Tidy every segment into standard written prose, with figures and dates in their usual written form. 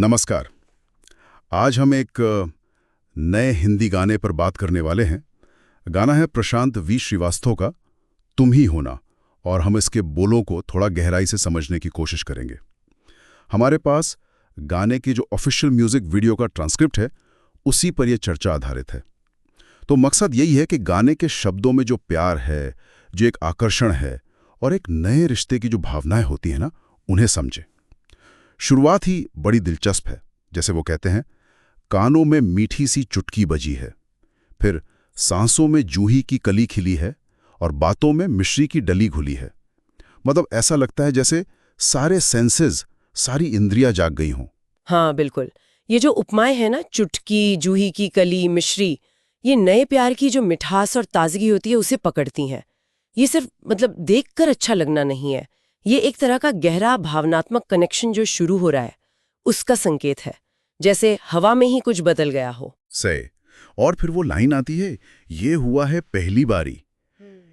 नमस्कार। आज हम एक नए हिंदी गाने पर बात करने वाले हैं। गाना है प्रशांत वी श्रीवास्तव का तुम ही होना, और हम इसके बोलों को थोड़ा गहराई से समझने की कोशिश करेंगे। हमारे पास गाने की जो ऑफिशियल म्यूजिक वीडियो का ट्रांसक्रिप्ट है, उसी पर यह चर्चा आधारित है। तो मकसद यही है कि गाने के शब्दों में जो प्यार है, जो एक आकर्षण है और एक नए रिश्ते की जो भावनाएं होती हैं ना, उन्हें समझें। शुरुआत ही बड़ी दिलचस्प है। जैसे वो कहते हैं, कानों में मीठी सी चुटकी बजी है, फिर सांसों में जूही की कली खिली है और बातों में मिश्री की डली घुली है। मतलब ऐसा लगता है जैसे सारे सेंसेस, सारी इंद्रियां जाग गई हों। हाँ बिल्कुल। ये जो उपमाएं हैं ना, चुटकी, जूही की कली, मिश्री, ये नए प्यार की जो मिठास और ताजगी होती है उसे पकड़ती हैं। ये सिर्फ देखकर अच्छा लगना नहीं है, ये एक तरह का गहरा भावनात्मक कनेक्शन जो शुरू हो रहा है उसका संकेत है, जैसे हवा में ही कुछ बदल गया हो। सही। और फिर वो लाइन आती है, ये हुआ है पहली बारी।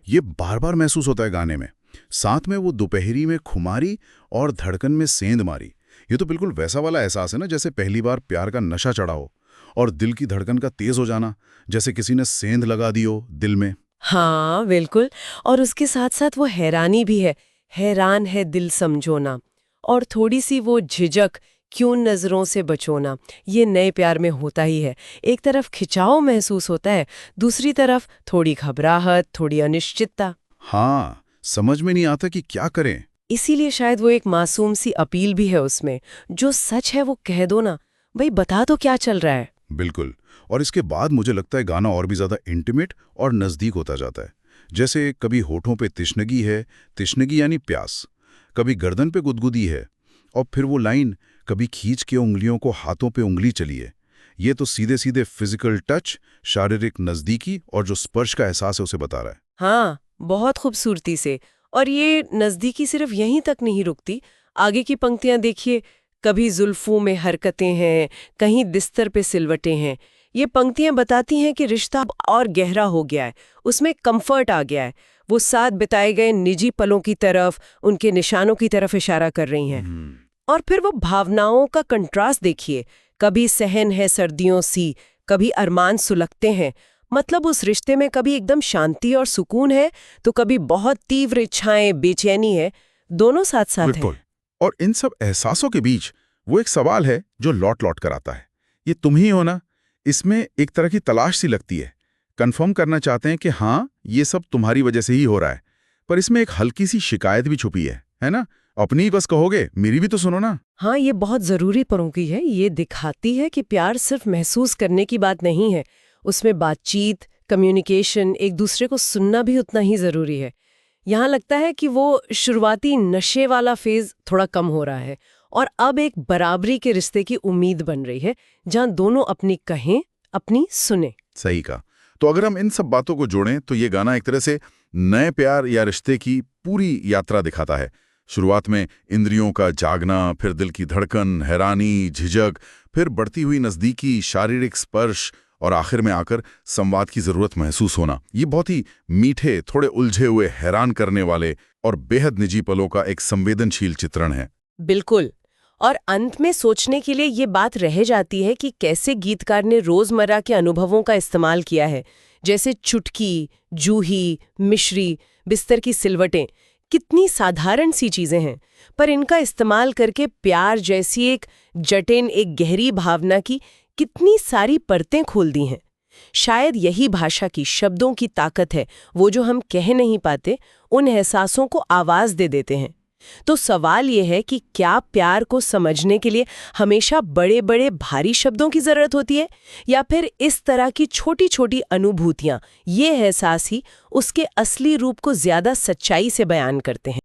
ये बार बार महसूस होता है गाने में। साथ में वो दोपहरी में खुमारी और धड़कन में सेंध मारी। ये तो बिल्कुल वैसा वाला एहसास है ना, जैसे पहली बार प्यार का नशा चढ़ा हो और दिल की धड़कन का तेज हो जाना, जैसे किसी ने सेंध लगा दी हो दिल में। हाँ बिल्कुल। और उसके साथ साथ वो हैरानी भी है, हैरान है दिल समझोना, और थोड़ी सी वो झिझक, क्यों नजरों से बचोना, ये नए प्यार में होता ही है। एक तरफ खिंचाव महसूस होता है, दूसरी तरफ थोड़ी घबराहट, थोड़ी अनिश्चितता। हाँ, समझ में नहीं आता कि क्या करें। इसीलिए शायद वो एक मासूम सी अपील भी है उसमें, जो सच है वो कह दो ना, भाई बता दो क्या चल रहा है। बिल्कुल। और इसके बाद मुझे लगता है गाना और भी ज्यादा इंटीमेट और नजदीक होता जाता है। जैसे कभी होठों पे तिश्नगी है, तिश्नगी यानी प्यास, कभी गर्दन पे गुदगुदी है, और फिर वो लाइन, कभी खींच के उंगलियों को हाथों पे उंगली चली है। ये तो सीधे सीधे फिजिकल टच, शारीरिक नजदीकी और जो स्पर्श का एहसास है उसे बता रहा है। हाँ, बहुत खूबसूरती से। और ये नज़दीकी सिर्फ यहीं तक नहीं रुकती, आगे की पंक्तियां देखिए, कभी जुल्फों में हरकतें हैं, कहीं बिस्तर पे सिलवटें हैं। ये पंक्तियां बताती हैं कि रिश्ता अब और गहरा हो गया है, उसमें कंफर्ट आ गया है। वो साथ बिताए गए निजी पलों की तरफ, उनके निशानों की तरफ इशारा कर रही हैं। और फिर वो भावनाओं का कंट्रास्ट देखिए, कभी सहन है सर्दियों सी, कभी अरमान सुलगते हैं। मतलब उस रिश्ते में कभी एकदम शांति और सुकून है, तो कभी बहुत तीव्र इच्छाएं, बेचैनी है, दोनों साथ साथ हैं। और इन सब एहसासों के बीच वो एक सवाल है जो लौट लौट कर आता है, ये तुम ही हो ना। इसमें एक तरह की तलाश सी लगती है। कंफर्म करना चाहते हैं कि हाँ, ये सब तुम्हारी वजह से ही हो रहा है, पर इसमें एक हल्की सी शिकायत भी छुपी है ना। अपनी ही बस कहोगे, मेरी भी तो सुनो ना। हाँ, ये बहुत जरूरी पंक्ति है। ये दिखाती है कि प्यार सिर्फ महसूस करने की बात नहीं है, उसमें बातचीत, कम्युनिकेशन, एक दूसरे को सुनना भी उतना ही जरूरी है। यहाँ लगता है कि वो शुरुआती नशे वाला फेज थोड़ा कम हो रहा है और अब एक बराबरी के रिश्ते की उम्मीद बन रही है, जहाँ दोनों अपनी कहें, अपनी सुने। सही कहा। तो अगर हम इन सब बातों को जोड़ें तो ये गाना एक तरह से नए प्यार या रिश्ते की पूरी यात्रा दिखाता है। शुरुआत में इंद्रियों का जागना, फिर दिल की धड़कन, हैरानी, झिझक, फिर बढ़ती हुई नजदीकी, शारीरिक स्पर्श, और आखिर में आकर संवाद की जरूरत महसूस होना। ये बहुत ही मीठे, थोड़े उलझे हुए, हैरान करने वाले और बेहद निजी पलों का एक संवेदनशील चित्रण है। बिल्कुल। और अंत में सोचने के लिए ये बात रह जाती है कि कैसे गीतकार ने रोजमर्रा के अनुभवों का इस्तेमाल किया है, जैसे चुटकी, जूही, मिश्री, बिस्तर की सिलवटें। कितनी साधारण सी चीजें हैं, पर इनका इस्तेमाल करके प्यार जैसी एक जटिल, एक गहरी भावना की कितनी सारी परतें खोल दी हैं। शायद यही भाषा की, शब्दों की ताकत है, वो जो हम कह नहीं पाते, उन एहसासों को आवाज दे देते हैं। तो सवाल ये है कि क्या प्यार को समझने के लिए हमेशा बड़े बड़े भारी शब्दों की जरूरत होती है, या फिर इस तरह की छोटी छोटी अनुभूतियां, ये एहसास ही उसके असली रूप को ज्यादा सच्चाई से बयान करते हैं।